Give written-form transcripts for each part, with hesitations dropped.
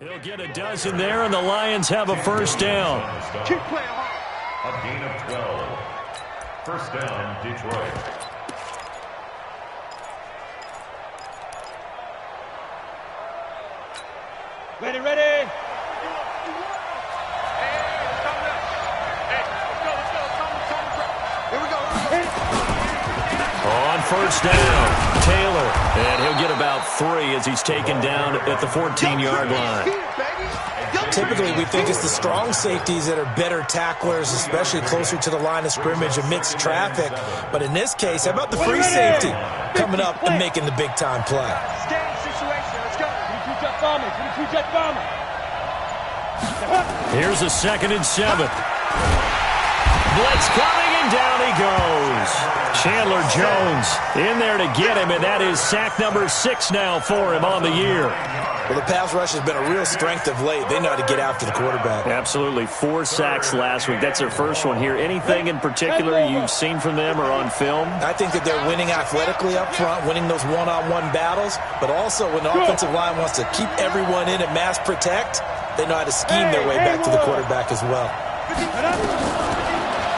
He'll get a dozen there, and the Lions have a first down. Keep playing hard. A gain of 12. First down, Detroit. Ready, ready. Here we go. On first down, Taylor. And he'll get about 3 as he's taken down at the 14-yard line. Typically, we think it's the strong safeties that are better tacklers, especially closer to the line of scrimmage amidst traffic. But in this case, how about the free safety coming up and making the big-time play? Stand situation. Let's go. Jet bomber. Here's a 2nd and 7. Blitz coming, and down he goes. Chandler Jones in there to get him, and that is sack number 6 now for him on the year. Well, the pass rush has been a real strength of late. They know how to get after the quarterback. Absolutely. 4 sacks last week. That's their first one here. Anything in particular you've seen from them or on film? I think that they're winning athletically up front, winning those one-on-one battles, but also when the offensive line wants to keep everyone in and mass protect, they know how to scheme their way back to the quarterback as well.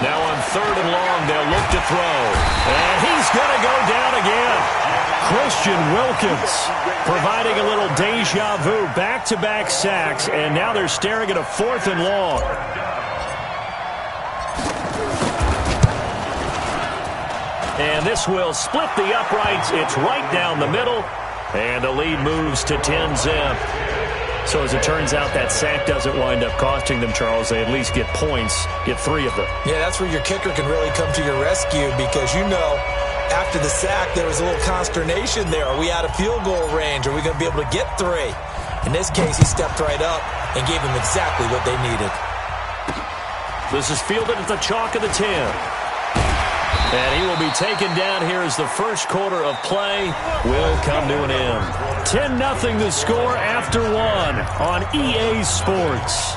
Now on 3rd and long, they'll look to throw. And he's going to go down again. Christian Wilkins providing a little deja vu, back-to-back sacks, and now they're staring at a 4th and long. And this will split the uprights. It's right down the middle, and the lead moves to 10-zip. So as it turns out, that sack doesn't wind up costing them, Charles. They at least get points, get 3 of them. Yeah, that's where your kicker can really come to your rescue because, you know, after the sack, there was a little consternation there. Are we out of field goal range? Are we going to be able to get 3? In this case, he stepped right up and gave them exactly what they needed. This is fielded at the chalk of the 10. And he will be taken down here as the first quarter of play will come to an end. 10-0 the score after 1 on EA Sports.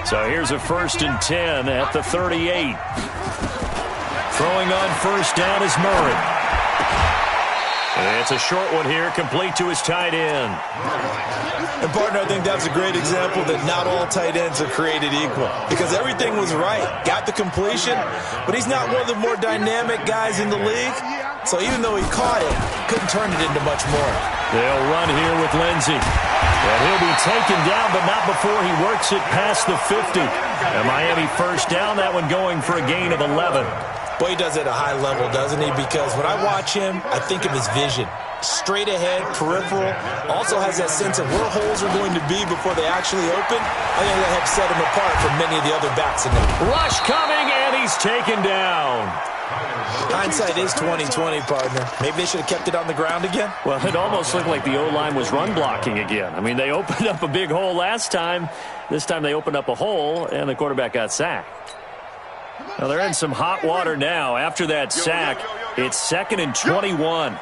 So here's a 1st and 10 at the 38. Throwing on first down is Murray. And it's a short one here, complete to his tight end. And, partner, I think that's a great example that not all tight ends are created equal because everything was right. Got the completion, but he's not one of the more dynamic guys in the league. So even though he caught it, couldn't turn it into much more. They'll run here with Lindsey. And he'll be taken down, but not before he works it past the 50. And Miami first down, that one going for a gain of 11. Boy, he does it at a high level, doesn't he? Because when I watch him, I think of his vision. Straight ahead, peripheral. Also has that sense of where holes are going to be before they actually open. I think that helps set him apart from many of the other backs in there. Rush coming, and he's taken down. Hindsight is 20/20, partner. Maybe they should have kept it on the ground again. Well, it almost looked like the O-line was run blocking again. I mean, they opened up a big hole last time. This time they opened up a hole, and the quarterback got sacked. Now they're in some hot water now. After that sack, it's 2nd and 21.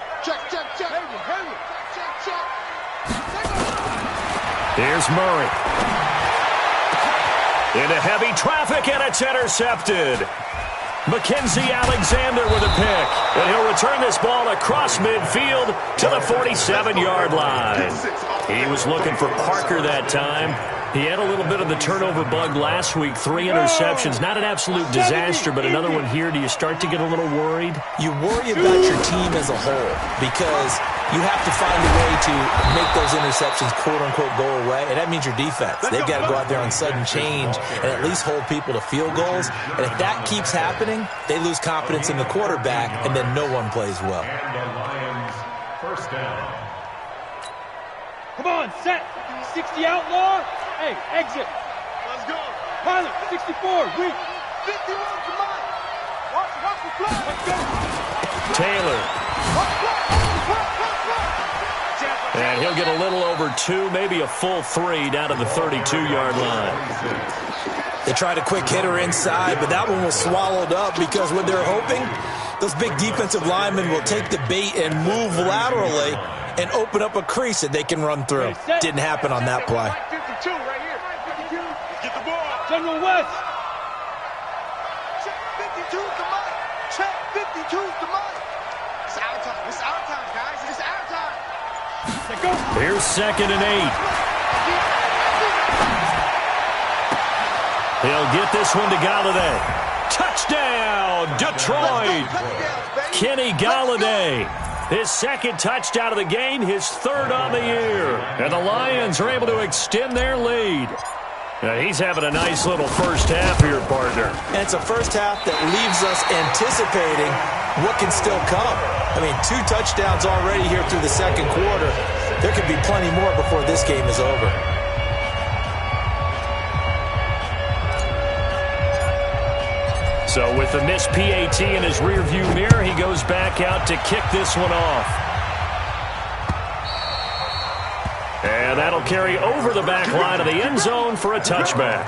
Here's Murray. Into heavy traffic, and it's intercepted. Mackenzie Alexander with a pick. And he'll return this ball across midfield to the 47-yard line. He was looking for Parker that time. He had a little bit of the turnover bug last week. 3 interceptions. Not an absolute disaster, but another one here. Do you start to get a little worried? You worry about your team as a whole because you have to find a way to make those interceptions, quote-unquote, go away, and that means your defense. They've got to go out there on sudden change and at least hold people to field goals. And if that keeps happening, they lose confidence in the quarterback, and then no one plays well. And the Lions first down. Come on, set. 60 outlaw. Hey, exit. Let's go. Pilot, 64, weak. 51, come on. Watch the fly. Let's go. Taylor. And he'll get a little over 2, maybe a full 3 down to the 32-yard line. They tried a quick hitter inside, but that one was swallowed up because when they're hoping, those big defensive linemen will take the bait and move laterally and open up a crease that they can run through. Didn't happen on that play. 52 right here. 52. Get the ball. General West. Check 52's the mic. Check 52's the mic. It's our time. It's our time, guys. It's our time. Here's 2nd and 8. He'll get this one to Galladay. Touchdown, Detroit! Kenny Galladay. His 2nd touchdown of the game, his 3rd on the year. And the Lions are able to extend their lead. Now, he's having a nice little first half here, partner. And it's a first half that leaves us anticipating what can still come. I mean, 2 touchdowns already here through the 2nd quarter. There could be plenty more before this game is over. So with the missed PAT in his rearview mirror, he goes back out to kick this one off. And that'll carry over the back line of the end zone for a touchback.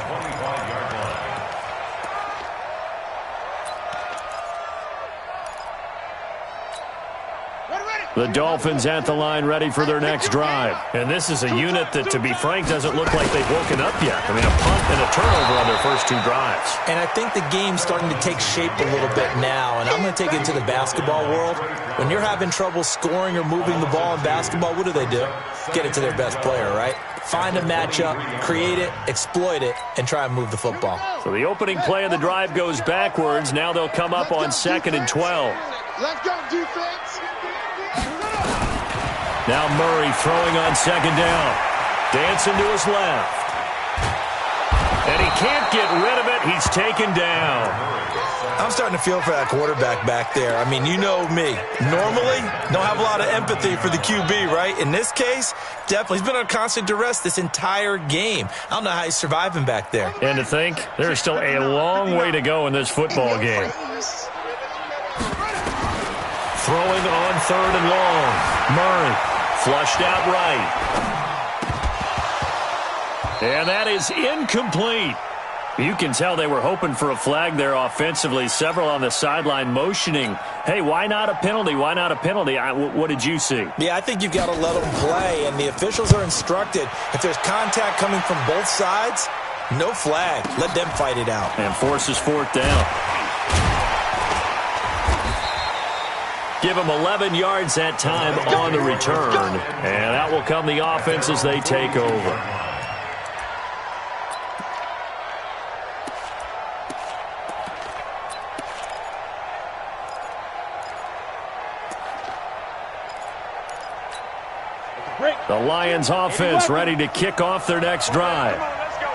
The Dolphins at the line ready for their next drive. And this is a unit that, to be frank, doesn't look like they've woken up yet. I mean, a punt and a turnover on their first 2 drives. And I think the game's starting to take shape a little bit now. And I'm going to take it to the basketball world. When you're having trouble scoring or moving the ball in basketball, what do? Get it to their best player, right? Find a matchup, create it, exploit it, and try and move the football. So the opening play of the drive goes backwards. Now they'll come up on 2nd and 12. Let's go, defense. Now Murray throwing on 2nd down. Dancing to his left. And he can't get rid of it. He's taken down. I'm starting to feel for that quarterback back there. I mean, you know me. Normally, don't have a lot of empathy for the QB, right? In this case, definitely. He's been on constant duress this entire game. I don't know how he's surviving back there. And to think, there's still a long way to go in this football game. Throwing on 3rd and long. Murray flushed out right. And that is incomplete. You can tell they were hoping for a flag there offensively. Several on the sideline motioning, hey, why not a penalty? Why not a penalty? What did you see? Yeah, I think you've got to let them play, and the officials are instructed. If there's contact coming from both sides, no flag. Let them fight it out. And forces 4th down. Give them 11 yards that time on the return. And that will come the offense as they take over. The Lions offense ready to kick off their next drive. Come on, let's go.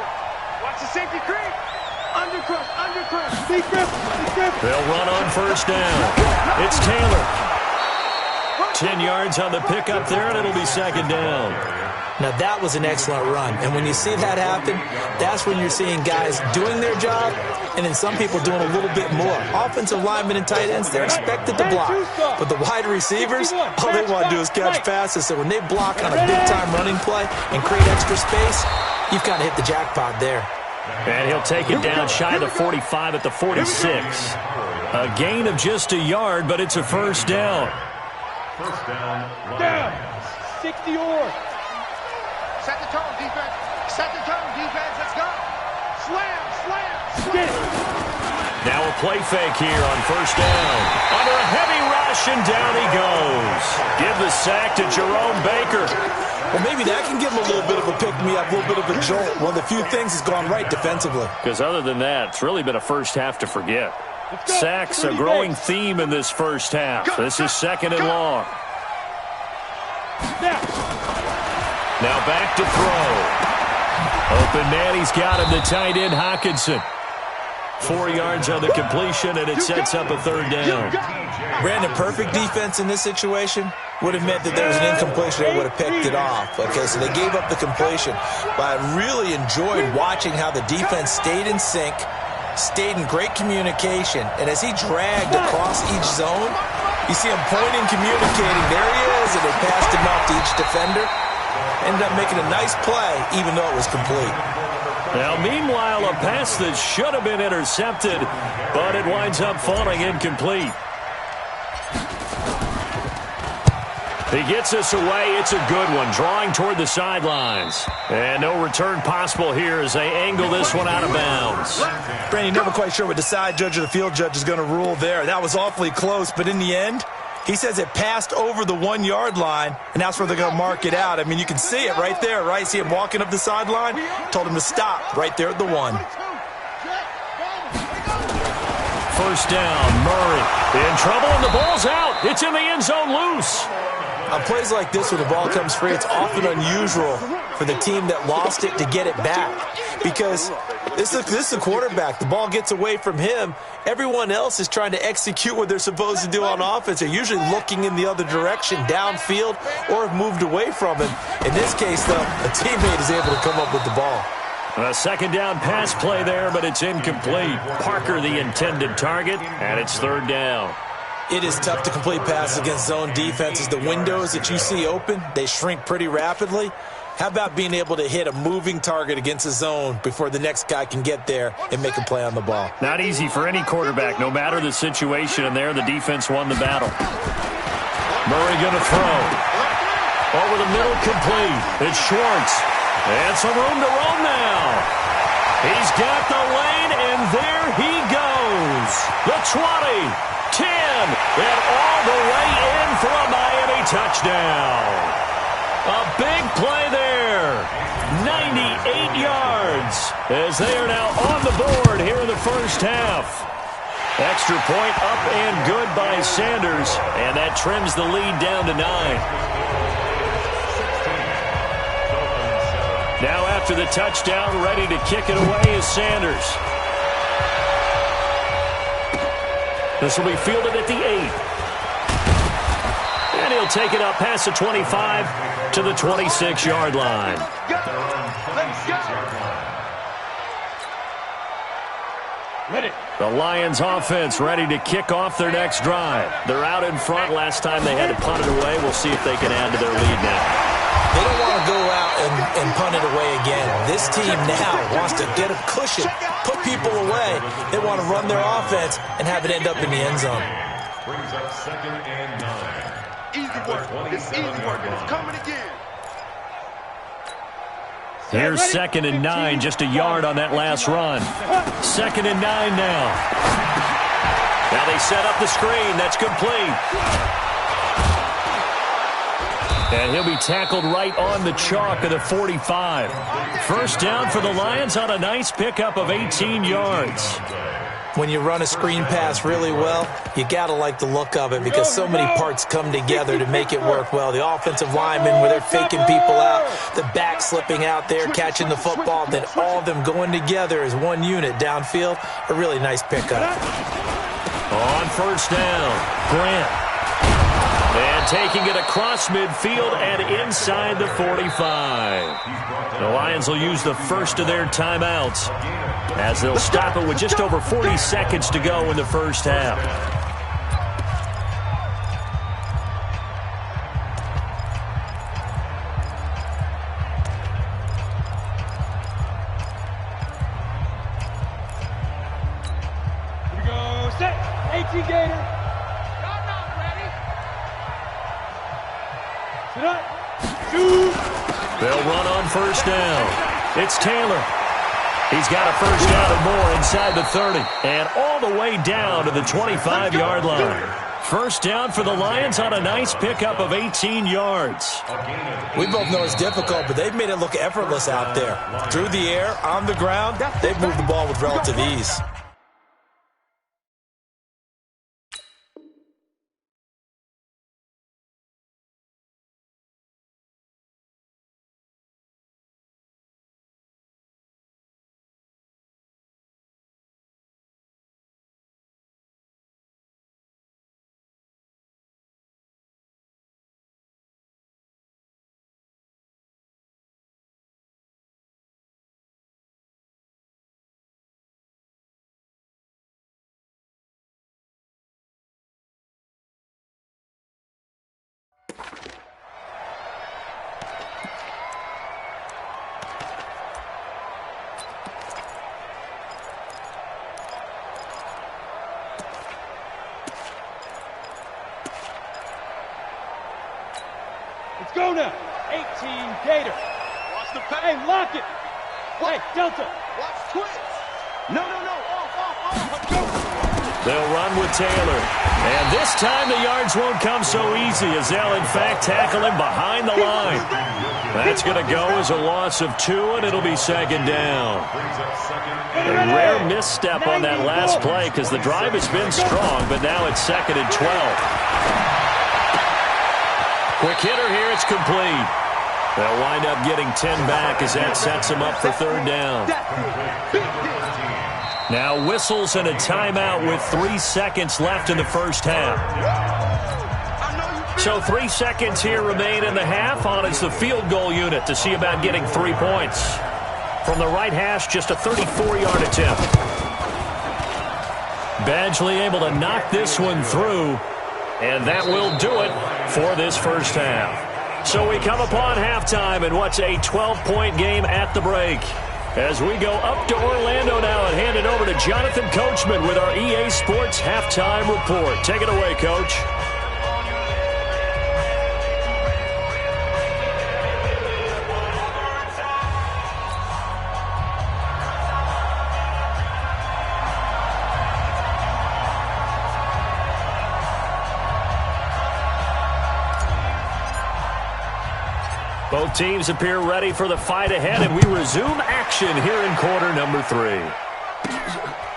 Watch the safety creep. Undercrush. Big grip. They'll run on 1st down. It's Taylor. 10 yards on the pickup there, and it'll be 2nd down. Now, that was an excellent run. And when you see that happen, that's when you're seeing guys doing their job and then some people doing a little bit more. Offensive linemen and tight ends, they're expected to block. But the wide receivers, all they want to do is catch passes. So when they block on a big-time running play and create extra space, you've kind of hit the jackpot there. And he'll take it down shy of the 45 at the 46. A gain of just a yard, but it's a 1st down. First down. Down. 60 or. Set the tone, defense. Let's go. Slam. Get it. Now a play fake here on 1st down. Under a heavy rush, and down he goes. Give the sack to Jerome Baker. Well, maybe that can give him a little bit of a pick-me-up, a little bit of a jolt. One of the few things has gone right defensively. Because other than that, it's really been a first half to forget. Sacks, a growing theme in this first half. This is 2nd and long. Now back to throw. Open man, he's got him, the tight end, Hockenson. 4 yards on the completion, and it sets up a 3rd down. Brandon, perfect defense in this situation would have meant that there was an incompletion. They would have picked it off. Okay, so they gave up the completion. But I really enjoyed watching how the defense stayed in sync, stayed in great communication, and as he dragged across each zone, you see him pointing, communicating. There he is, and they passed him off to each defender. Ended up making a nice play, even though it was complete. Now, meanwhile, a pass that should have been intercepted, but it winds up falling incomplete. He gets us away. It's a good one, drawing toward the sidelines. And no return possible here as they angle this one out of bounds. Brandon, you're never quite sure what the side judge or the field judge is going to rule there. That was awfully close, but in the end, He says it passed over the 1 yard line, and that's where they're going to mark it out. I mean, you can see it right there, right? See him walking up the sideline? Told him to stop right there at the 1. First down, Murray in trouble, and the ball's out. It's in the end zone loose. On plays like this where the ball comes free, it's often unusual for the team that lost it to get it back, because this is a quarterback. The ball gets away from him. Everyone else is trying to execute what they're supposed to do on offense. They're usually looking in the other direction, downfield, or have moved away from him. In this case, though, a teammate is able to come up with the ball. A second down pass play there, but it's incomplete. Parker the intended target, and it's third down. It is tough to complete passes against zone defenses. The windows that you see open, they shrink pretty rapidly. How about being able to hit a moving target against a zone before the next guy can get there and make a play on the ball? Not easy for any quarterback, no matter the situation, and there the defense won the battle. Murray going to throw. Over the middle, complete. It's Schwartz. And some room to roam now. He's got the lane, and there he goes. The 20. 10, and all the way in for a Miami touchdown. A big play there. 98 yards as they are now on the board here in the first half. Extra point up and good by Sanders, and that trims the lead down to 9. Now after the touchdown, ready to kick it away is Sanders. This will be fielded at the 8. And he'll take it up past the 25 to the 26-yard line. Ready. The Lions offense ready to kick off their next drive. They're out in front. Last time they had to punt it away. We'll see if they can add to their lead now. They don't want to go out and punt it away again. This team now wants to get a cushion, put people away. They want to run their offense and have it end up in the end zone. Brings up second and 9. Easy work. It's easy work, and it's coming again. Here's second and 9, just a yard on that last run. Second and 9 now. Now they set up the screen. That's complete. And he'll be tackled right on the chalk of the 45. First down for the Lions on a nice pickup of 18 yards. When you run a screen pass really well, you got to like the look of it because so many parts come together to make it work well. The offensive linemen, where they're faking people out, the back slipping out there, catching the football, then all of them going together as one unit downfield. A really nice pickup. On first down, Grant. And taking it across midfield and inside the 45. The Lions will use the first of their timeouts as they'll stop it with just over 40 seconds to go in the first half. Here we go. Set. 18 Gator. They'll run on first down. It's Taylor. He's got a first down and more inside the 30 and all the way down to the 25-yard line. First down for the Lions on a nice pickup of 18 yards. We both know it's difficult, but they've made it look effortless out there. Through the air, on the ground, they've moved the ball with relative ease. Let's go now. 18 Gator. Watch the pass. Hey, lock it. Hey, Delta. Watch twist. No. Off. Let's go. They'll run with Taylor. And this time the yards won't come so easy as they'll, in fact, tackle him behind the line. That's going to go as a loss of 2, and it'll be second down. A rare misstep on that last play because the drive has been strong, but now it's second and 12. Quick hitter here, it's complete. They'll wind up getting 10 back as that sets them up for third down. Now whistles and a timeout with 3 seconds left in the first half. So 3 seconds here remain in the half on as the field goal unit to see about getting 3 points. From the right hash, just a 34-yard attempt. Badgley able to knock this one through, and that will do it for this first half. So we come upon halftime in what's a 12-point game at the break. As we go up to Orlando now and hand it over to Jonathan Coachman with our EA Sports Halftime Report. Take it away, Coach. Both teams appear ready for the fight ahead, and we resume action here in quarter number 3.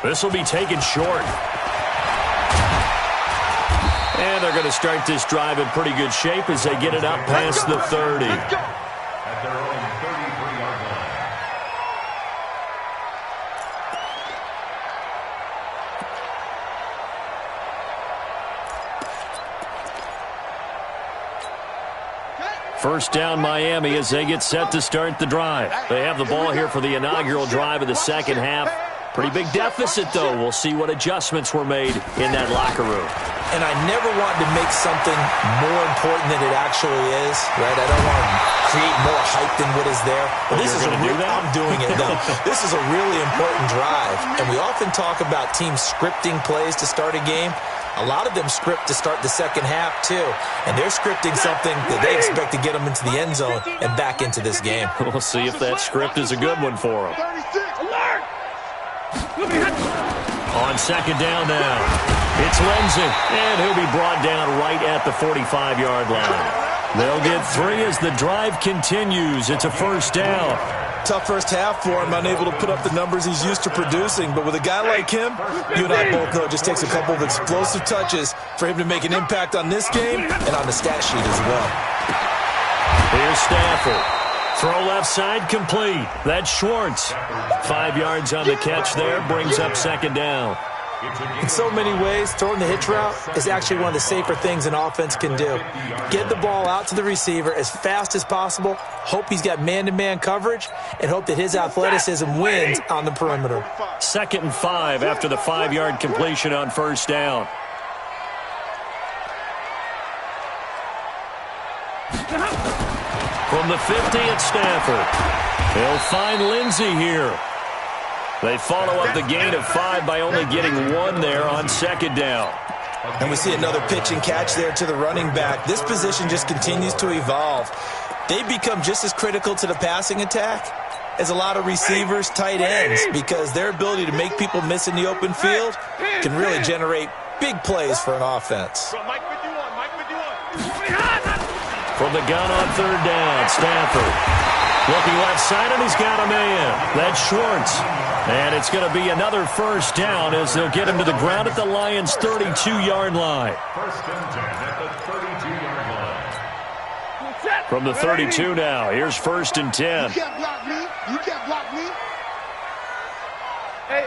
This will be taken short. And they're going to start this drive in pretty good shape as they get it up past the 30. At their own 33-yard line. First down, Miami, as they get set to start the drive. They have the ball here for the inaugural drive of the second half. Pretty big deficit, though. We'll see what adjustments were made in that locker room. And I never want to make something more important than it actually is, right? I don't want to create more hype than what is there. But this is I'm doing it, though. This is a really important drive. And we often talk about teams scripting plays to start a game. A lot of them script to start the second half, too. And they're scripting something that they expect to get them into the end zone and back into this game. We'll see if that script is a good one for them. On second down now, it's Lindsey, and he'll be brought down right at the 45-yard line. They'll get 3 as the drive continues. It's a first down. Tough first half for him, unable to put up the numbers he's used to producing. But with a guy like him, you and I both know it just takes a couple of explosive touches for him to make an impact on this game and on the stat sheet as well. Here's Stafford. Throw left side complete. That's Schwartz. 5 yards on the catch there, brings up second down. In so many ways, throwing the hitch route is actually one of the safer things an offense can do. Get the ball out to the receiver as fast as possible, hope he's got man-to-man coverage, and hope that his athleticism wins on the perimeter. 2nd and 5 after the 5-yard completion on first down. From the 50 at Stafford. They'll find Lindsey here. They follow up the gain of 5 by only getting 1 there on second down. And we see another pitch and catch there to the running back. This position just continues to evolve. They become just as critical to the passing attack as a lot of receivers, tight ends, because their ability to make people miss in the open field can really generate big plays for an offense. From the gun on third down, Stafford. Looking left side, and he's got a man. That's Schwartz. And it's going to be another first down as they'll get him to the ground at the Lions' 32-yard line. First and 10 at the 32-yard line. From the 32 now, here's first and 10. You can't block me. You can't block me. Hey.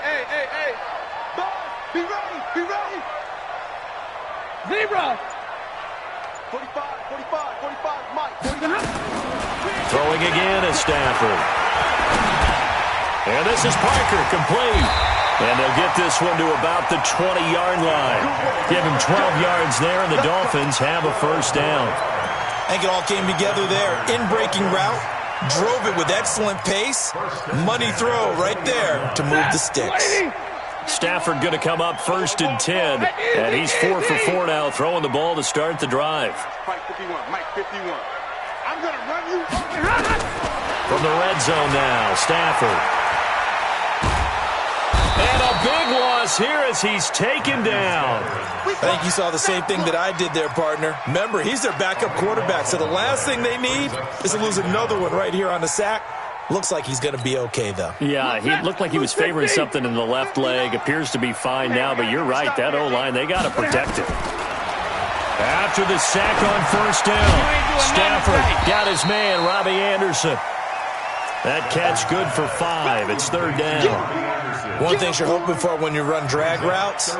Be ready. Be ready. Zebra. 45, Mike. 45. Throwing again is Stafford. And this is Parker, complete. And they'll get this one to about the 20-yard line. Give him 12 yards there, and the Dolphins have a first down. I think it all came together there. In-breaking route, drove it with excellent pace. Money throw right there to move the sticks. Stafford going to come up first and 10, and he's 4 for 4 now, throwing the ball to start the drive. Mike 51. I'm going to run you. From the red zone now, Stafford. And a big loss here as he's taken down. I think you saw the same thing that I did there, partner. Remember, he's their backup quarterback, so the last thing they need is to lose another one right here on the sack. Looks like he's going to be okay, though. Yeah, he looked like he was favoring something in the left leg. Appears to be fine now, but you're right. That O-line, they got to protect it. After the sack on first down, Stafford got his man, Robbie Anderson. That catch good for 5. It's third down. One thing you're hoping for when you run drag routes,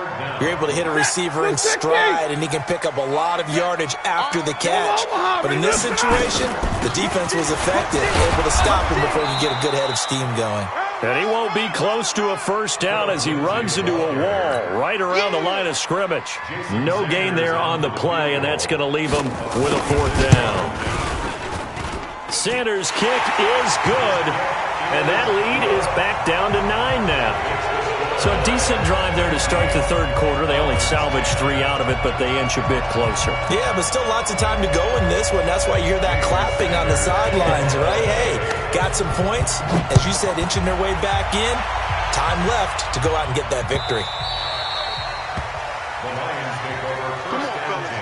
you're able to hit a receiver in stride, and he can pick up a lot of yardage after the catch. But in this situation, the defense was effective, able to stop him before he could get a good head of steam going. And he won't be close to a first down as he runs into a wall right around the line of scrimmage. No gain there on the play, and that's going to leave him with a fourth down. Sanders' kick is good, and that lead is back down to 9 now. So a decent drive there to start the third quarter. They only salvaged 3 out of it, but they inch a bit closer. Yeah, but still lots of time to go in this one. That's why you hear that clapping on the sidelines, right? Hey, got some points. As you said, inching their way back in. Time left to go out and get that victory. The Lions take over first and 10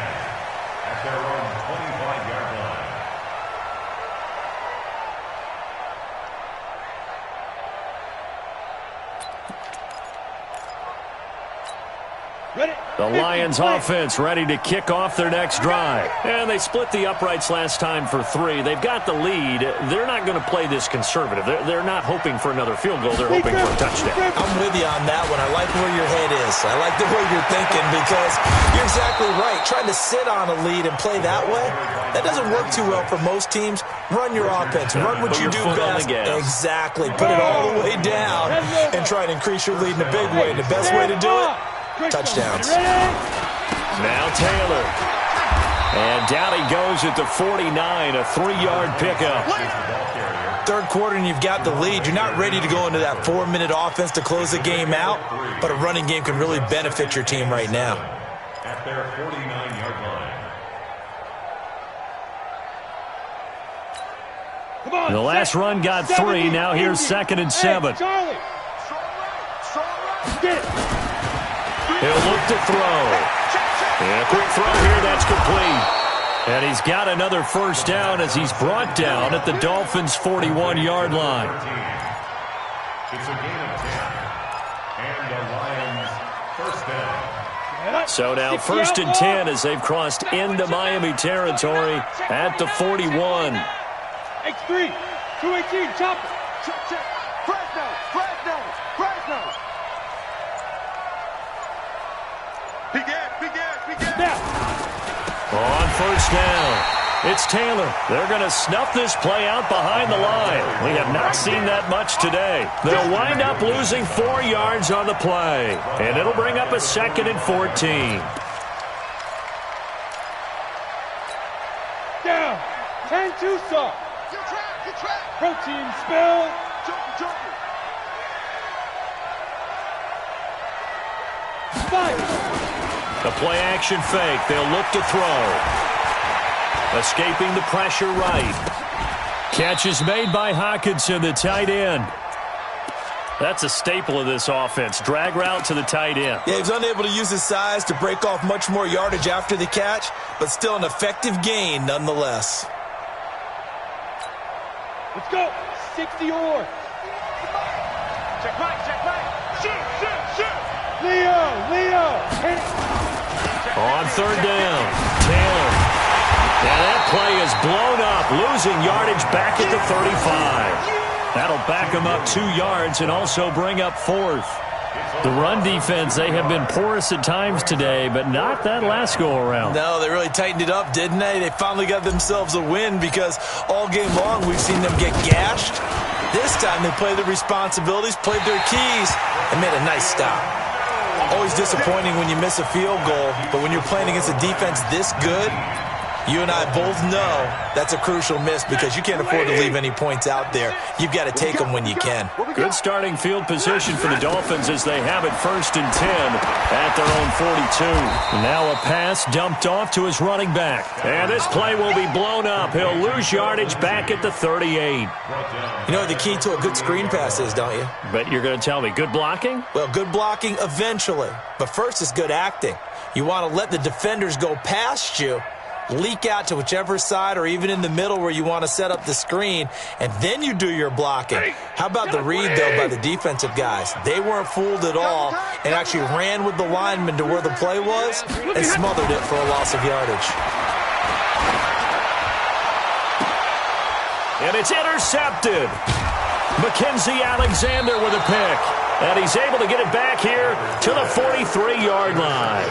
at their own 25-yard line. The Lions offense ready to kick off their next drive. And they split the uprights last time for 3. They've got the lead. They're not going to play this conservative. They're not hoping for another field goal. They're hoping for a touchdown. I'm with you on that one. I like where your head is. I like the way you're thinking because you're exactly right. Trying to sit on a lead and play that way, that doesn't work too well for most teams. Run your offense. Run what you do best. Exactly. Put it all the way down and try to increase your lead in a big way. And the best way to do it, touchdowns. Now Taylor. And down he goes at the 49, a 3-yard pickup. Third quarter and you've got the lead. You're not ready to go into that 4-minute offense to close the game out, but a running game can really benefit your team right now. At their 49-yard line. The last run got 3. Now here's 2nd and 7. He'll look to throw. And a quick throw here, that's complete. And he's got another first down as he's brought down at the Dolphins' 41-yard line. It's a gain of 10. And the Lions first down. So now 1st and 10 as they've crossed into Miami territory at the 41. X3, 218, chop it. Check. Fresno. Begin. Now. On first down, it's Taylor. They're going to snuff this play out behind the line. We have not seen that much today. They'll wind up losing 4 yards on the play, and it'll bring up a 2nd and 14. Down. 10-2 saw. Good track. Protein spill. Joker. 5. The play-action fake. They'll look to throw. Escaping the pressure right. Catch is made by Hockenson, the tight end. That's a staple of this offense. Drag route to the tight end. Yeah, he was unable to use his size to break off much more yardage after the catch, but still an effective gain nonetheless. Let's go. 60 or. Check back. Shoot. Leo. On third down, Taylor. And that play is blown up, losing yardage back at the 35. That'll back him up 2 yards and also bring up 4th. The run defense, they have been porous at times today, but not that last go-around. No, they really tightened it up, didn't they? They finally got themselves a win because all game long we've seen them get gashed. This time they played their responsibilities, played their keys, and made a nice stop. Always disappointing when you miss a field goal, but when you're playing against a defense this good, You and I both know that's a crucial miss because you can't afford to leave any points out there. You've got to take them when you can. Good starting field position for the Dolphins as they have it 1st and 10 at their own 42. Now a pass dumped off to his running back. And this play will be blown up. He'll lose yardage back at the 38. You know what the key to a good screen pass is, don't you? But you're going to tell me, good blocking? Well, good blocking eventually. But first is good acting. You want to let the defenders go past you, leak out to whichever side or even in the middle where you want to set up the screen, and then you do your blocking. How about the read, though, by the defensive guys? They weren't fooled at all and actually ran with the lineman to where the play was and smothered it for a loss of yardage. And it's intercepted. Mackenzie Alexander with a pick. And he's able to get it back here to the 43-yard line.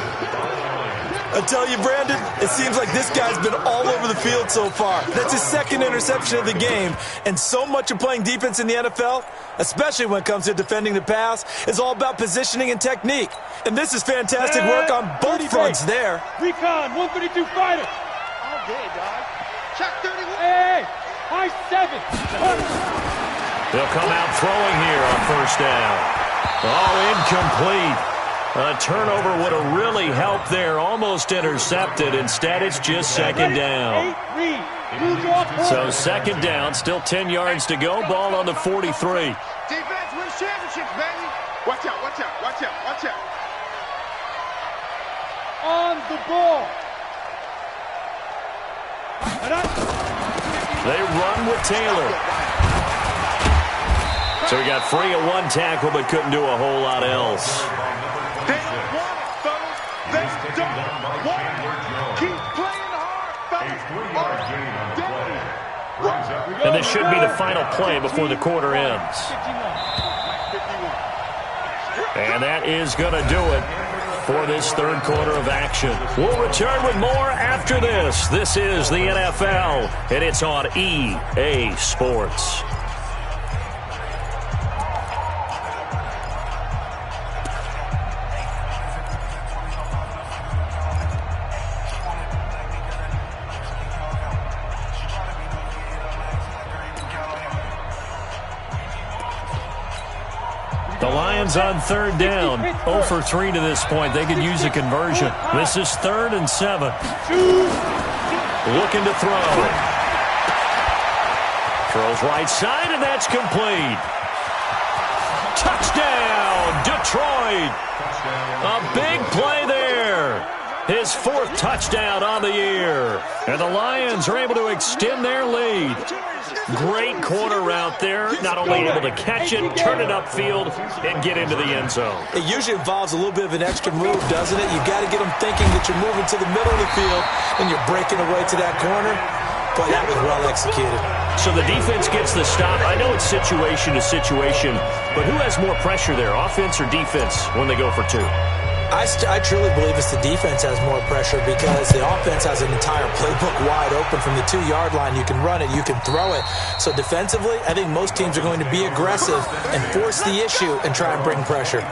I tell you, Brandon, it seems like this guy's been all over the field so far. That's his second interception of the game. And so much of playing defense in the NFL, especially when it comes to defending the pass, is all about positioning and technique. And this is fantastic work on both fronts there. Recon, 132 fighter. All day, dog. Check 31. Hey, high 7. They'll come out throwing here on 1st down. Oh, incomplete. A turnover would have really helped there. Almost intercepted. Instead, it's just 2nd down. So 2nd down, still 10 yards to go. Ball on the 43. Defense wins championships, baby. Watch out, watch out, watch out, watch out. On the ball. They run with Taylor. So he got free of one tackle but couldn't do a whole lot else. They don't want it, fellas. They don't want it. Keep playing hard, fellas. And this should be the final play before the quarter ends. And that is going to do it for this 3rd quarter of action. We'll return with more after this. This is the NFL, and it's on EA Sports. The Lions on 3rd down. 0 for 3 to this point. They could use a conversion. This is 3rd and 7. Looking to throw. Throws right side, and that's complete. Touchdown, Detroit. A big play there. His 4th touchdown on the year. And the Lions are able to extend their lead. Great corner route there. Not only able to catch it, turn it upfield, and get into the end zone. It usually involves a little bit of an extra move, doesn't it? You've got to get them thinking that you're moving to the middle of the field and you're breaking away to that corner. But that was well executed. So the defense gets the stop. I know it's situation to situation, but who has more pressure there, offense or defense, when they go for 2? I truly believe it's the defense has more pressure because the offense has an entire playbook wide open from the 2-yard line. You can run it, you can throw it. So defensively, I think most teams are going to be aggressive and force the issue and try and bring pressure.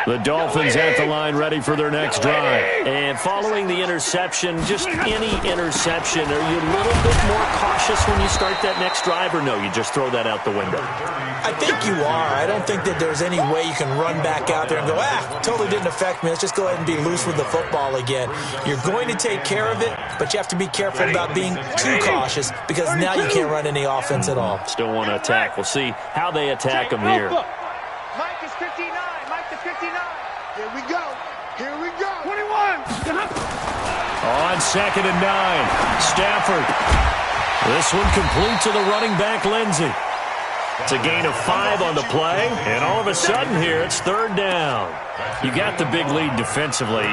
The Dolphins at the line ready for their next drive. And following the interception, just any interception, are you a little bit more cautious when you start that next drive, or no, you just throw that out the window? I think you are. I don't think that there's any way you can run back out there and go, totally didn't affect me. Let's just go ahead and be loose with the football again. You're going to take care of it, but you have to be careful about being too cautious because now you can't run any offense at all. Still want to attack. We'll see how they attack them here. Mike is 59. Mike to 59. Here we go. Here we go. 21. On 2nd and 9, Stafford. This one complete to the running back, Lindsey. It's a gain of 5 on the play, and all of a sudden here it's 3rd down. You got the big lead defensively,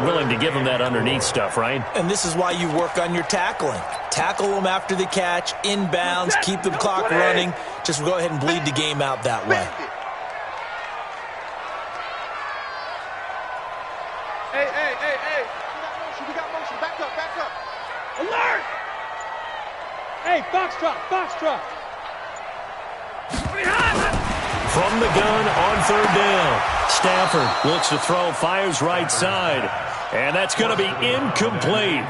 willing to give them that underneath stuff, right? And this is why you work on your tackling. Tackle them after the catch, inbounds, keep the clock running. Just go ahead and bleed the game out that way. Hey. We got motion. Back up. Alert! Hey, foxtrot. From the gun on third down. Stafford looks to throw, fires right side. And that's going to be incomplete.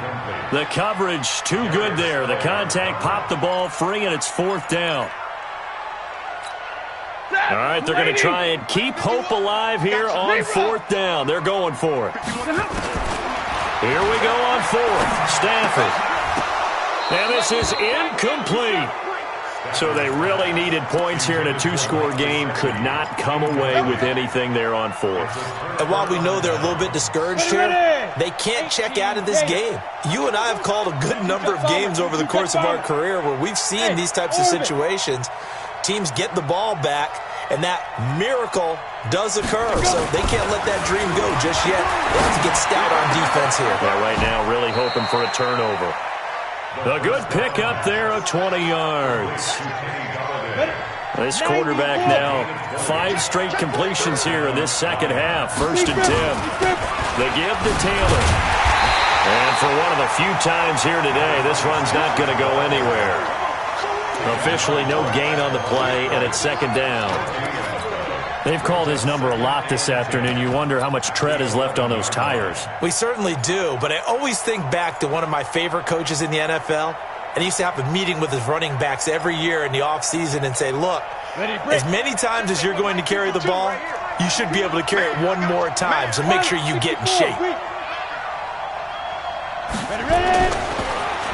The coverage too good there. The contact popped the ball free, and it's fourth down. All right, they're going to try and keep hope alive here on fourth down. They're going for it. Here we go on fourth. Stafford. And this is incomplete. So they really needed points here in a two-score game. Could not come away with anything there on fourth. And while we know they're a little bit discouraged here, they can't check out of this game. You and I have called a good number of games over the course of our career where we've seen these types of situations. Teams get the ball back, and that miracle does occur. So they can't let that dream go just yet. They have to get stout on defense here. Yeah, right now really hoping for a turnover. A good pickup there of 20 yards. This quarterback now, 5 straight completions here in this second half. First and 10. The give to Taylor. And for one of the few times here today, this run's not going to go anywhere. Officially no gain on the play, and it's second down. They've called his number a lot this afternoon. You wonder how much tread is left on those tires. We certainly do, but I always think back to one of my favorite coaches in the NFL, and he used to have a meeting with his running backs every year in the offseason and say, look, as many times as you're going to carry the ball, you should be able to carry it one more time, so make sure you get in shape.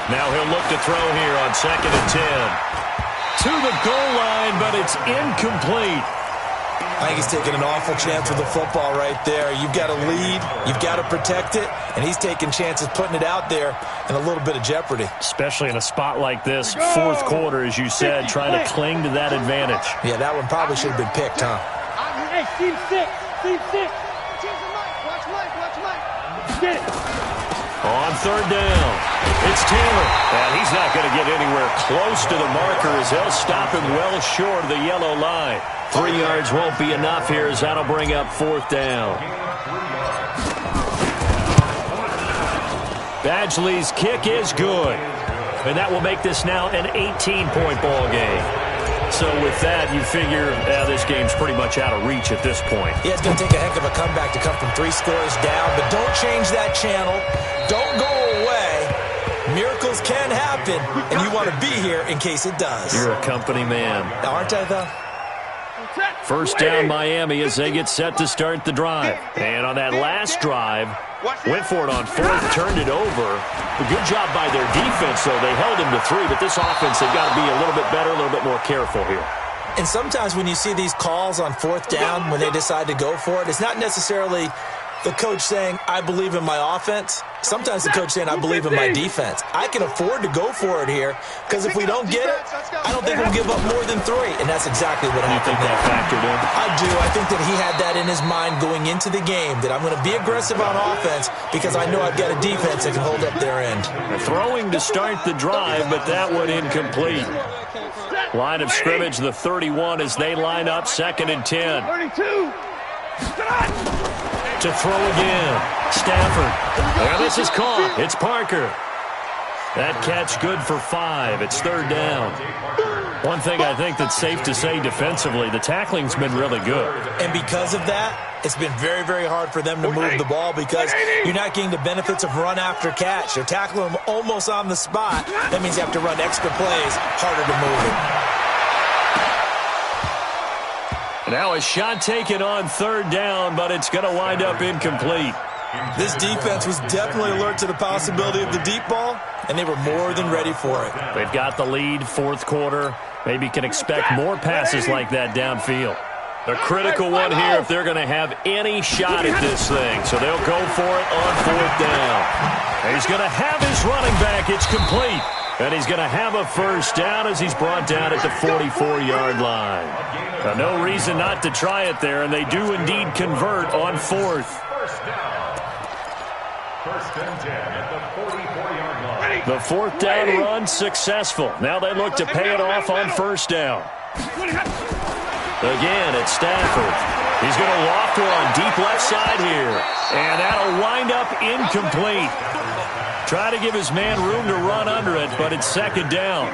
Now he'll look to throw here on second and 10. To the goal line, but it's incomplete. I think he's taking an awful chance with the football right there. You've got to lead, you've got to protect it, and he's taking chances putting it out there in a little bit of jeopardy. Especially in a spot like this, fourth quarter, as you said, trying to cling to that advantage. Yeah, that one probably should have been picked, huh? Hey, team 6. Get it. On third down, it's Taylor. And he's not going to get anywhere close to the marker as they'll stop him well short of the yellow line. 3 yards won't be enough here as that'll bring up fourth down. Badgley's kick is good. And that will make this now an 18-point ball game. So with that, you figure this game's pretty much out of reach at this point. Yeah, it's going to take a heck of a comeback to come from 3 scores down, but don't change that channel. Don't go away. Miracles can happen, and you want to be here in case it does. You're a company man. Aren't I, though? First down, Miami, as they get set to start the drive. And on that last drive, went for it on fourth, turned it over. A good job by their defense, though. They held him to 3, but this offense, they've got to be a little bit better, a little bit more careful here. And sometimes when you see these calls on fourth down, when they decide to go for it, it's not necessarily the coach saying, I believe in my offense. Sometimes the coach saying, I believe in my defense. I can afford to go for it here because if we don't get it, I don't think we'll give up more than 3. And that's exactly what happened. You think that factored in? I do. I think that he had that in his mind going into the game, that I'm going to be aggressive on offense because I know I've got a defense that can hold up their end. Throwing to start the drive, but that one incomplete. Line of scrimmage, the 31 as they line up second and 10. 32. To throw again. Stafford. And this is caught. It's Parker. That catch good for 5. It's third down. One thing I think that's safe to say defensively, the tackling's been really good. And because of that, it's been very, very hard for them to move the ball because you're not getting the benefits of run after catch. You're tackling them almost on the spot. That means you have to run extra plays, harder to move it. Now a shot taken on third down, but it's going to wind up incomplete. This defense was definitely alert to the possibility of the deep ball, and they were more than ready for it. They've got the lead, fourth quarter. Maybe can expect more passes like that downfield. A critical one here if they're going to have any shot at this thing. So they'll go for it on fourth down. And he's going to have his running back. It's complete. And he's going to have a first down as he's brought down at the 44-yard line. Now, no reason not to try it there, and they do indeed convert on fourth. First and 10 at the 44-yard line. The fourth down run successful. Now they look to pay it off on first down. Again, it's Stafford. He's going to loft one deep left side here. And that'll wind up incomplete. Try to give his man room to run under it, but it's second down.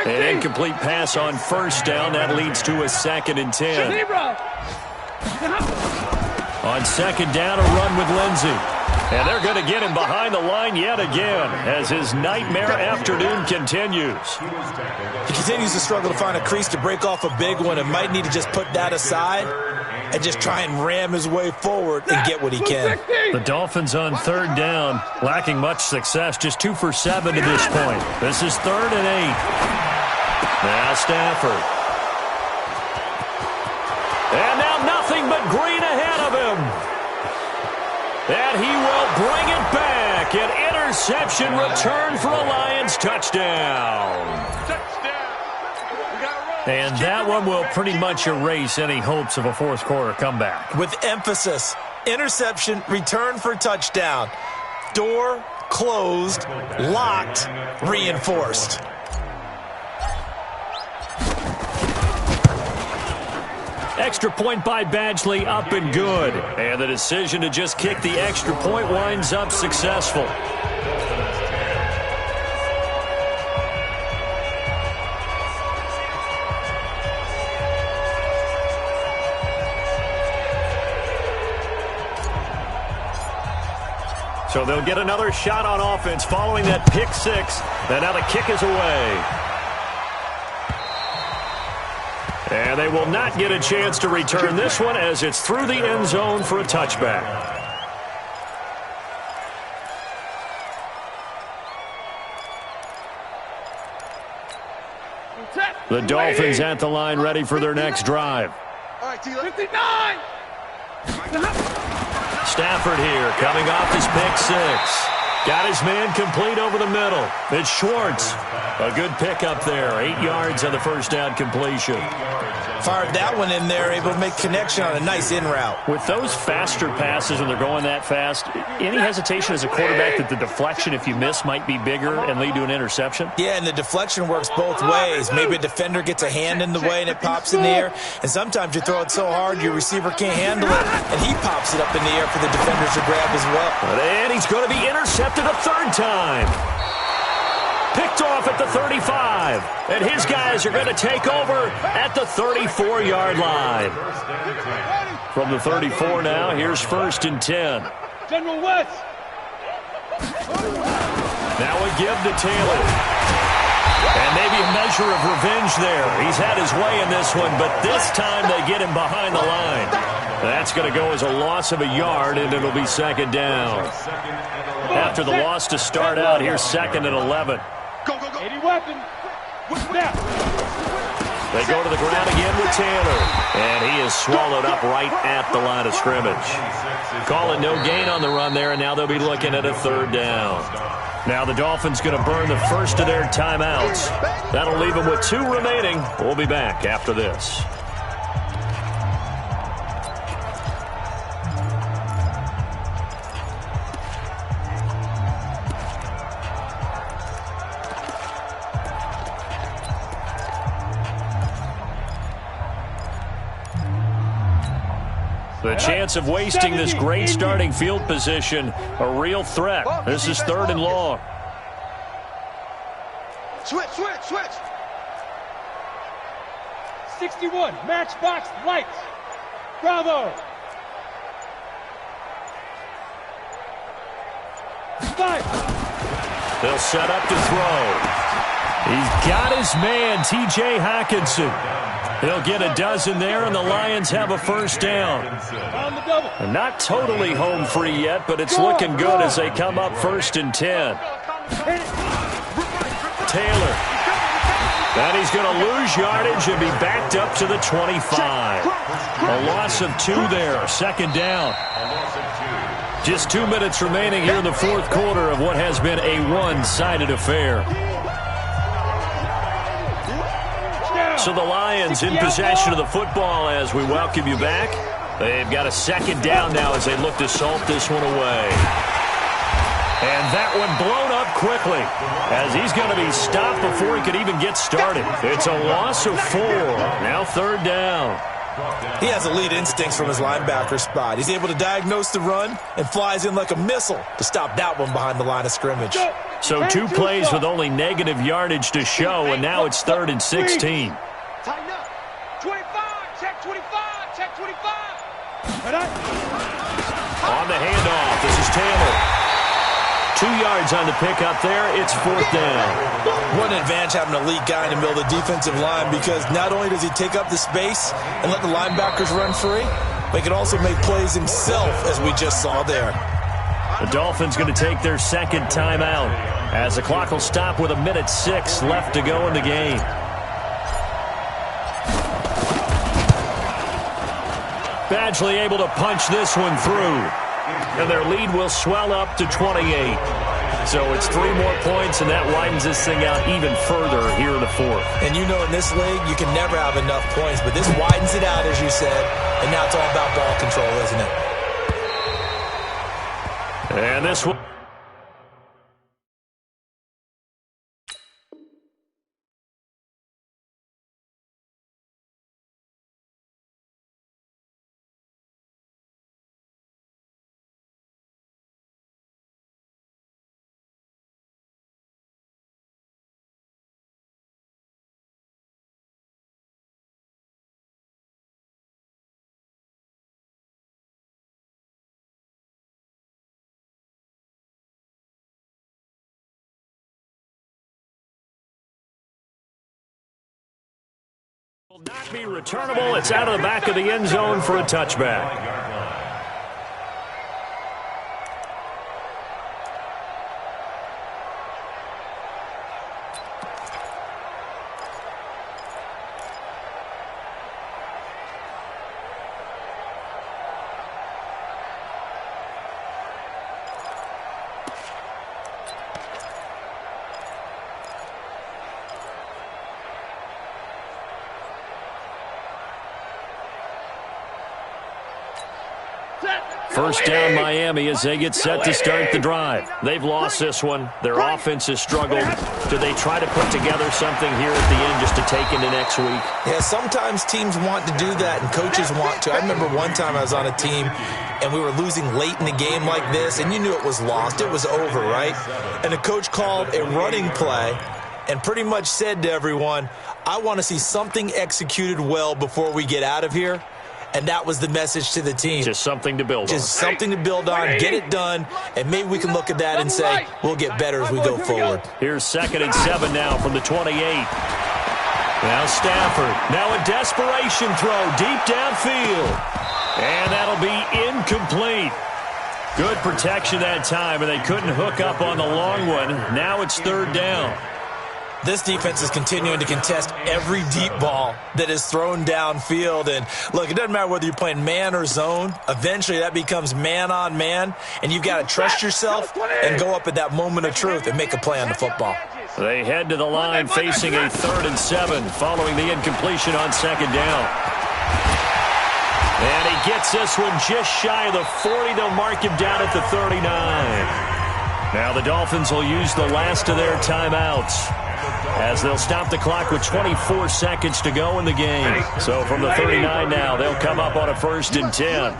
An incomplete pass on first down. That leads to a 2nd and 10. On second down, a run with Lindsey. And they're going to get him behind the line yet again as his nightmare afternoon continues. He continues to struggle to find a crease to break off a big one and might need to just put that aside and just try and ram his way forward and get what he can. The Dolphins on third down, lacking much success, just 2 for 7 to this point. This is 3rd and 8. Now Stafford. And now nothing but green ahead of him. And he will bring it back. An interception return for a Lions touchdown. And that one will pretty much erase any hopes of a fourth quarter comeback. With emphasis, interception, return for touchdown. Door closed, locked, reinforced. Extra point by Badgley, up and good. And the decision to just kick the extra point winds up successful. So they'll get another shot on offense following that pick six. And now the kick is away. And they will not get a chance to return this one as it's through the end zone for a touchback. The Dolphins at the line ready for their next drive. 59! Stafford here coming off his pick six. Got his man complete over the middle. It's Schwartz. A good pickup there. 8 yards on the first down completion. Fired that one in there, able to make connection on a nice in route. With those faster passes when they're going that fast, any hesitation as a quarterback that the deflection, if you miss, might be bigger and lead to an interception? Yeah, and the deflection works both ways. Maybe a defender gets a hand in the way and it pops in the air. And sometimes you throw it so hard your receiver can't handle it, and he pops it up in the air for the defenders to grab as well. And he's going to be intercepted a third time. Picked off at the 35. And his guys are going to take over at the 34-yard line. From the 34 now, here's 1st and 10. General West. Now a give to Taylor. And maybe a measure of revenge there. He's had his way in this one, but this time they get him behind the line. That's going to go as a loss of a yard, and it'll be 2nd down. After the loss to start out, here's 2nd and 11. 80 weapon. They go to the ground again with Taylor. And he is swallowed up right at the line of scrimmage. Call it no gain on the run there, and now they'll be looking at a 3rd down. Now the Dolphins going to burn the first of their timeouts. That'll leave them with 2 remaining. We'll be back after this. The chance of wasting this great starting field position, a real threat. This is 3rd and long. Switch. 61, matchbox lights. Bravo. 5. They'll set up to throw. He's got his man, T.J. Hockenson. He'll get a dozen there, and the Lions have a 1st down. On the double. And not totally home free yet, but it's looking good as they come up 1st and 10. Taylor. And he's going to lose yardage and be backed up to the 25. A loss of 2 there, 2nd down. Just 2 minutes remaining here in the fourth quarter of what has been a one-sided affair. So the Lions in possession of the football as we welcome you back. They've got a 2nd down now as they look to salt this one away. And that one blown up quickly as he's going to be stopped before he could even get started. It's a loss of 4. Now 3rd down. He has elite instincts from his linebacker spot. He's able to diagnose the run and flies in like a missile to stop that one behind the line of scrimmage. So 2 plays with only negative yardage to show, and now it's 3rd and 16. Tighten up. 25. Check 25. Check 25. On the handoff, this is Taylor. 2 yards on the pickup there. It's 4th down. What an advantage having an elite guy in the middle of the defensive line, because not only does he take up the space and let the linebackers run free, but he can also make plays himself, as we just saw there. The Dolphins going to take their 2nd timeout as the clock will stop with 1:06 left to go in the game. Badgley able to punch this one through, and their lead will swell up to 28. So it's 3 more points, and that widens this thing out even further here in the 4th. And you know, in this league, you can never have enough points, but this widens it out, as you said, and now it's all about ball control, isn't it? And this one. Will not be returnable. It's out of the back of the end zone for a touchback. First down, Miami, as they get set to start the drive. They've lost this one. Their offense has struggled. Do they try to put together something here at the end just to take into next week? Yeah, sometimes teams want to do that, and coaches want to. I remember one time I was on a team, and we were losing late in the game like this, and you knew it was lost. It was over, right? And the coach called a running play and pretty much said to everyone, I want to see something executed well before we get out of here. And that was the message to the team. Just something to build on. Just something to build on, get it done, and maybe we can look at that and say, we'll get better as we go forward. Here's 2nd and 7 now from the 28. Now Stafford. Now a desperation throw deep downfield. And that'll be incomplete. Good protection that time, and they couldn't hook up on the long one. Now it's 3rd down. This defense is continuing to contest every deep ball that is thrown downfield. And, look, it doesn't matter whether you're playing man or zone. Eventually, that becomes man-on-man, and you've got to trust yourself and go up at that moment of truth and make a play on the football. They head to the line facing a 3rd and 7 following the incompletion on 2nd down. And he gets this one just shy of the 40. They'll mark him down at the 39. Now the Dolphins will use the last of their timeouts, as they'll stop the clock with 24 seconds to go in the game. So from the 39 now, they'll come up on a 1st and 10.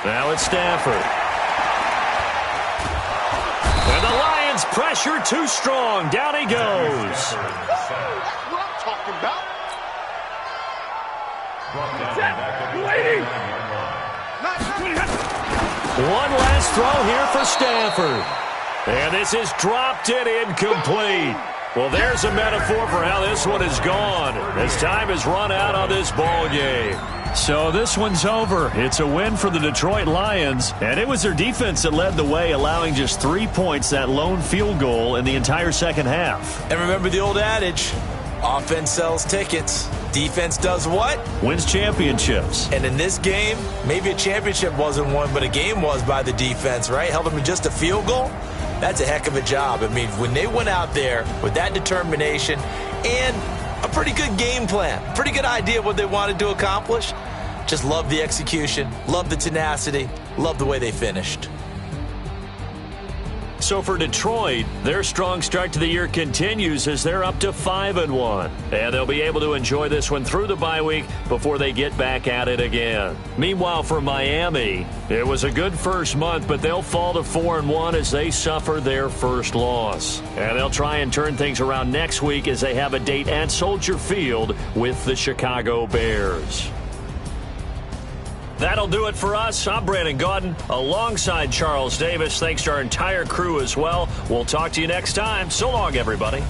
Now it's Stafford. And the Lions pressure too strong. Down he goes. That's what I'm talking about. One last throw here for Stafford. And this is dropped and incomplete. Well, there's a metaphor for how this one is gone, as time has run out on this ball game. So this one's over. It's a win for the Detroit Lions, and it was their defense that led the way, allowing just 3 points, that lone field goal in the entire second half. And remember the old adage, offense sells tickets. Defense does what? Wins championships. And in this game, maybe a championship wasn't won, but a game was by the defense, right? Held them to just a field goal. That's a heck of a job. I mean, when they went out there with that determination and a pretty good game plan, pretty good idea of what they wanted to accomplish, just love the execution, love the tenacity, love the way they finished. So for Detroit, their strong start to the year continues as they're up to 5-1. And they'll be able to enjoy this one through the bye week before they get back at it again. Meanwhile, for Miami, it was a good first month, but they'll fall to 4-1 as they suffer their first loss. And they'll try and turn things around next week as they have a date at Soldier Field with the Chicago Bears. That'll do it for us. I'm Brandon Gaudin alongside Charles Davis. Thanks to our entire crew as well. We'll talk to you next time. So long, everybody.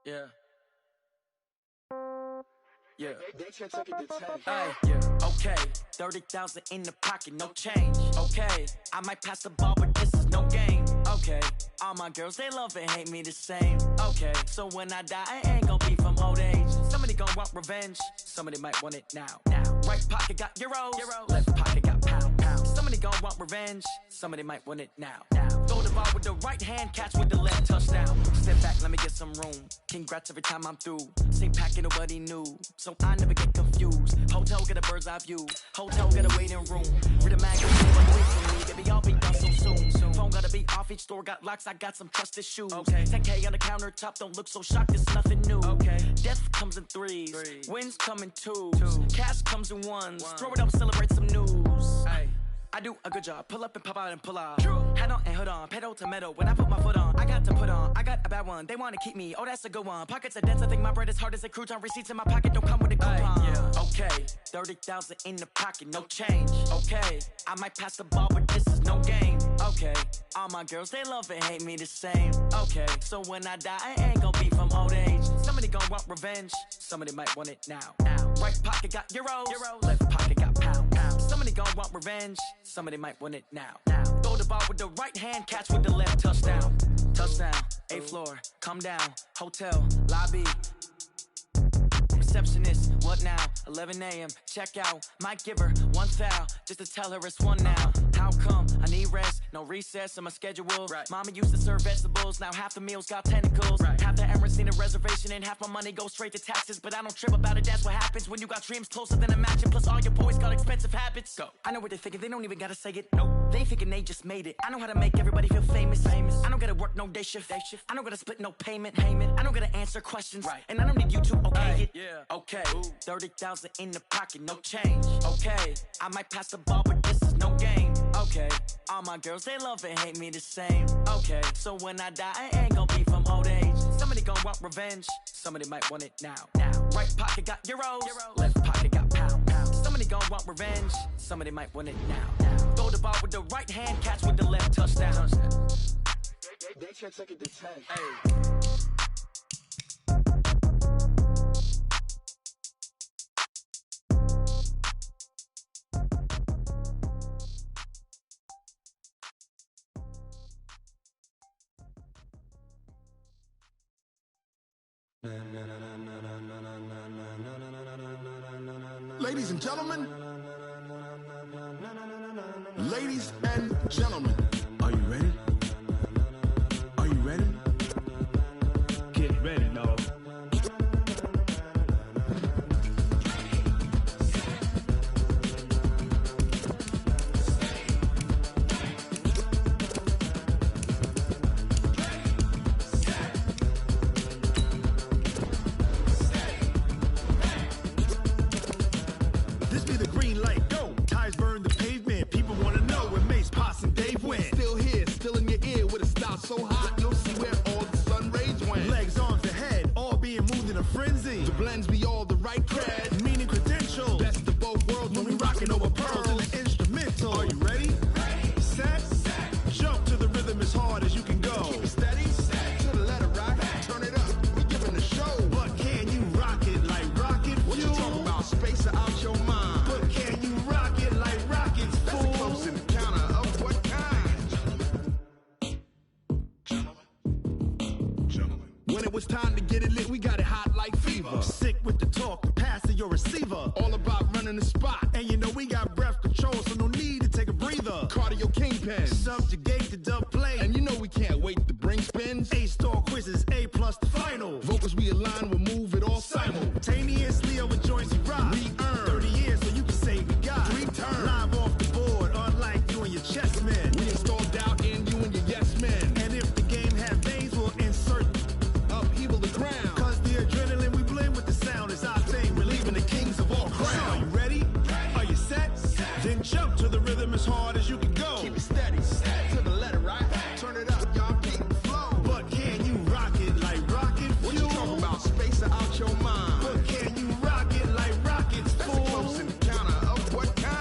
Yeah. Yeah. Hey, yeah. Okay. 30,000 in the pocket, no change. Okay. I might pass the ball, but this is no game. Okay. All my girls, they love and hate me the same. Okay. So when I die, I ain't gonna be from old age. Somebody gonna want revenge. Somebody might want it now. Right pocket got euros. Left pocket got pounds. Somebody gonna want revenge. Somebody might want it now. Throw the ball with the right hand, catch with the left, touchdown. Step back, let me get some room. Congrats every time I'm through. Same packet, nobody knew. So I never get confused. Hotel get a bird's eye view. Hotel get a waiting room. Read a magazine, but wait for me. Baby, I'll be done so soon. Phone gotta be off, each store got locks. I got some trusted shoes. 10K on the countertop, don't look so shocked, it's nothing new. Death comes in threes. Wins come in twos. Cash comes in ones. Throw it up, celebrate some news. I do a good job. Pull up and pop out and pull out. Head on and hood on. Pedal to metal. When I put my foot on, I got to put on. I got a bad one. They want to keep me. Oh, that's a good one. Pockets are dense. I think my bread is hard as a crouton. Receipts in my pocket don't come with a coupon. Okay. 30,000 in the pocket. No change. Okay. I might pass the ball, but this is no game. Okay. All my girls, they love and hate me the same. Okay. So when I die, I ain't gonna be from old age. Somebody gonna want revenge. Somebody might want it now. Right pocket got euros. Left pocket got pounds. Somebody gonna want revenge. Somebody might want it now. Throw the ball with the right hand, catch with the left, touchdown. Touchdown, 8th floor, come down, hotel, lobby. Receptionist, what now? 11 a.m., check out. Might give her one foul, just to tell her it's one now. How come? I need rest, no recess in my schedule. Mama used to serve vegetables, now half the meals got tentacles. Half the Emirates need a reservation and half my money goes straight to taxes. But I don't trip about it, that's what happens when you got dreams closer than a matching. Plus all your boys got expensive habits. Go. I know what they're thinking, they don't even gotta say it. Nope. They thinking they just made it. I know how to make everybody feel famous. I don't gotta work no day shift. I don't gotta split no payment. I don't gotta answer questions. And I don't need you to okay it. Okay, 30,000 in the pocket, no change. Okay, I might pass the ball, but this is no game. Okay, all my girls, they love and hate me the same. Okay, so when I die, I ain't gonna be from old age. Somebody gonna want revenge, somebody might want it now. Right pocket got euros, left pocket got pounds. Somebody gonna want revenge, somebody might want it now. Throw the ball with the right hand, catch with the left, touchdown. They can't take it to 10. Hey. Ladies and gentlemen, ladies and gentlemen, are you ready? Are you ready? Get ready, dog. This be the green light, go. Tires burn the pavement. People want to know where Mace, Potts, and Dave went. Still here, still in your ear with a style so hot, you'll see where all the sun rays went. Legs, arms, and head, all being moved in a frenzy. The blends be all the right cred, meaning credentials. Best of both worlds when we rockin' over pearls in the instrumental. Are you ready? Set. Jump to the rhythm as hard as you can go. Keep it steady, to the letter right. Turn it up, we giving the show. But can you rock it like rocket fuel? What you talking about? Space or out your mind? But can you rock it like rockets, fool? That's a close encounter of what kind? Gentlemen. When it was time to get it lit, we got it hot like fever. Sick with the talk, the pass to your receiver. All about running the spot. And you know we got breath control, so no need to take a breather. Cardio kingpin, subjugate the dub play. And you know we can't wait to bring spins. A-star quizzes, A+ the final. Vocals we align, we'll move it all simultaneously over joints we rock. We earn 30 years, so you can say we got 3 turns. Live off the board, unlike you and your chess men. We install doubt in you and your yes men. And if the game had veins, we'll insert upheaval the ground. Cause the adrenaline we blend with the sound is our thing. Relieving the kings of all crowns. So are you ready? Are you set? Then jump to the rhythm as hard as you can go. Keep it steady, to the letter right. Turn it up, y'all keep the flow. But can you rock it like rocket fuel? What you talking about? Space or out your mind? But can you rock it like rockets, fool? That's a close encounter of what kind?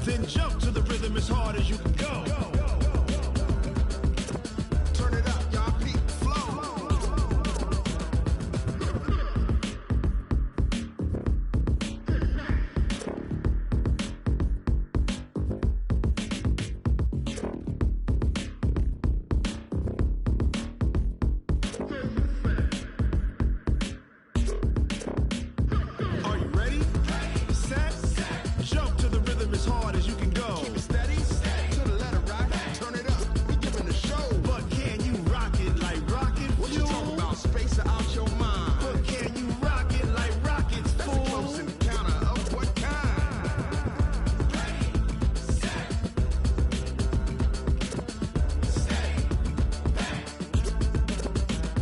Then jump to the rhythm as hard as you can go. Turn it up, y'all peak flow. Are you ready? Set. Jump to the rhythm as hard as you can go. Keep it steady, to the letter right. Turn it up, we giving the show. But can you rock it like rocket fuel? What you talking about? Space or out your mind? But can you rock it like rockets, fool? That's a close encounter of what kind?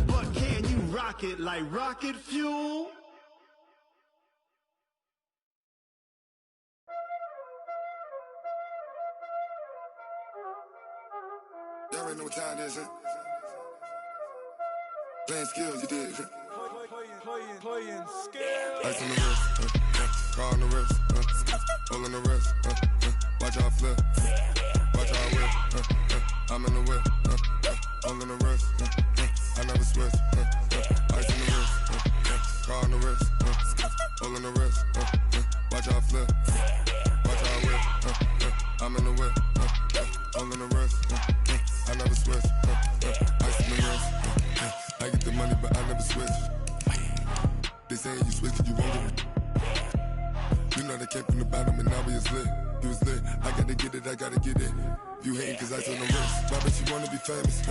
But can you rock it like rocket fuel? Y'all already know what time it is, huh? Playing skills, you did. Playing skill. Ice on the wrist, car on the wrist, hole in the wrist, watch how I flip, watch how I whip, I'm in the whip, hole in the wrist, I never switch, ice on the wrist, car on the wrist, hole in the wrist, watch how I flip, watch how I whip, I'm in the whip, hole in the wrist, I never switch, ice on the wrist, I get the money but I never switch. They saying you switch it, you won't get it. You know they came from the bottom and now we is lit. You was lit, I gotta get it, I gotta get it. You hating cause I told them wrist. Why bet you wanna be famous,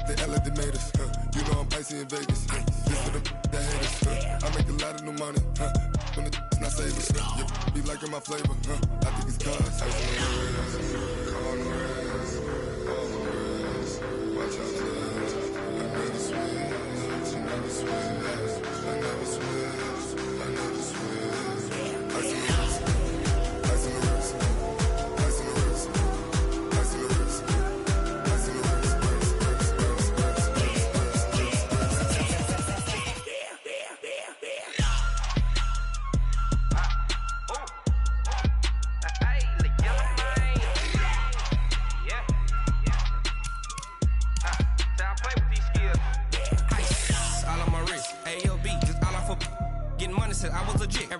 They act like they made us, You know I'm icy in Vegas, This for the that hate us, I make a lot of new money, When the not savers, You be liking my flavor, I think it's cause ice on the wrist, on the wrist, on the wrist. Watch out, I never switch, I never switch.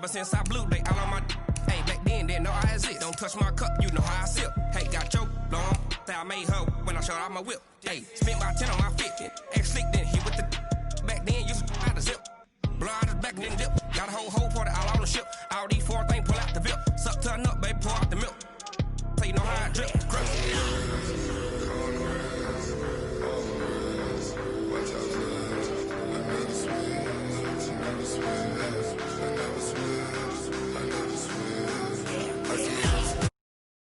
Since I blew, they all on my hey, back then, didn't know I exist. Don't touch my cup, you know how I sip. Hey, got your blown, that I made her when I showed out my whip. Hey, spent my 10 on my 50. Ex-slick, then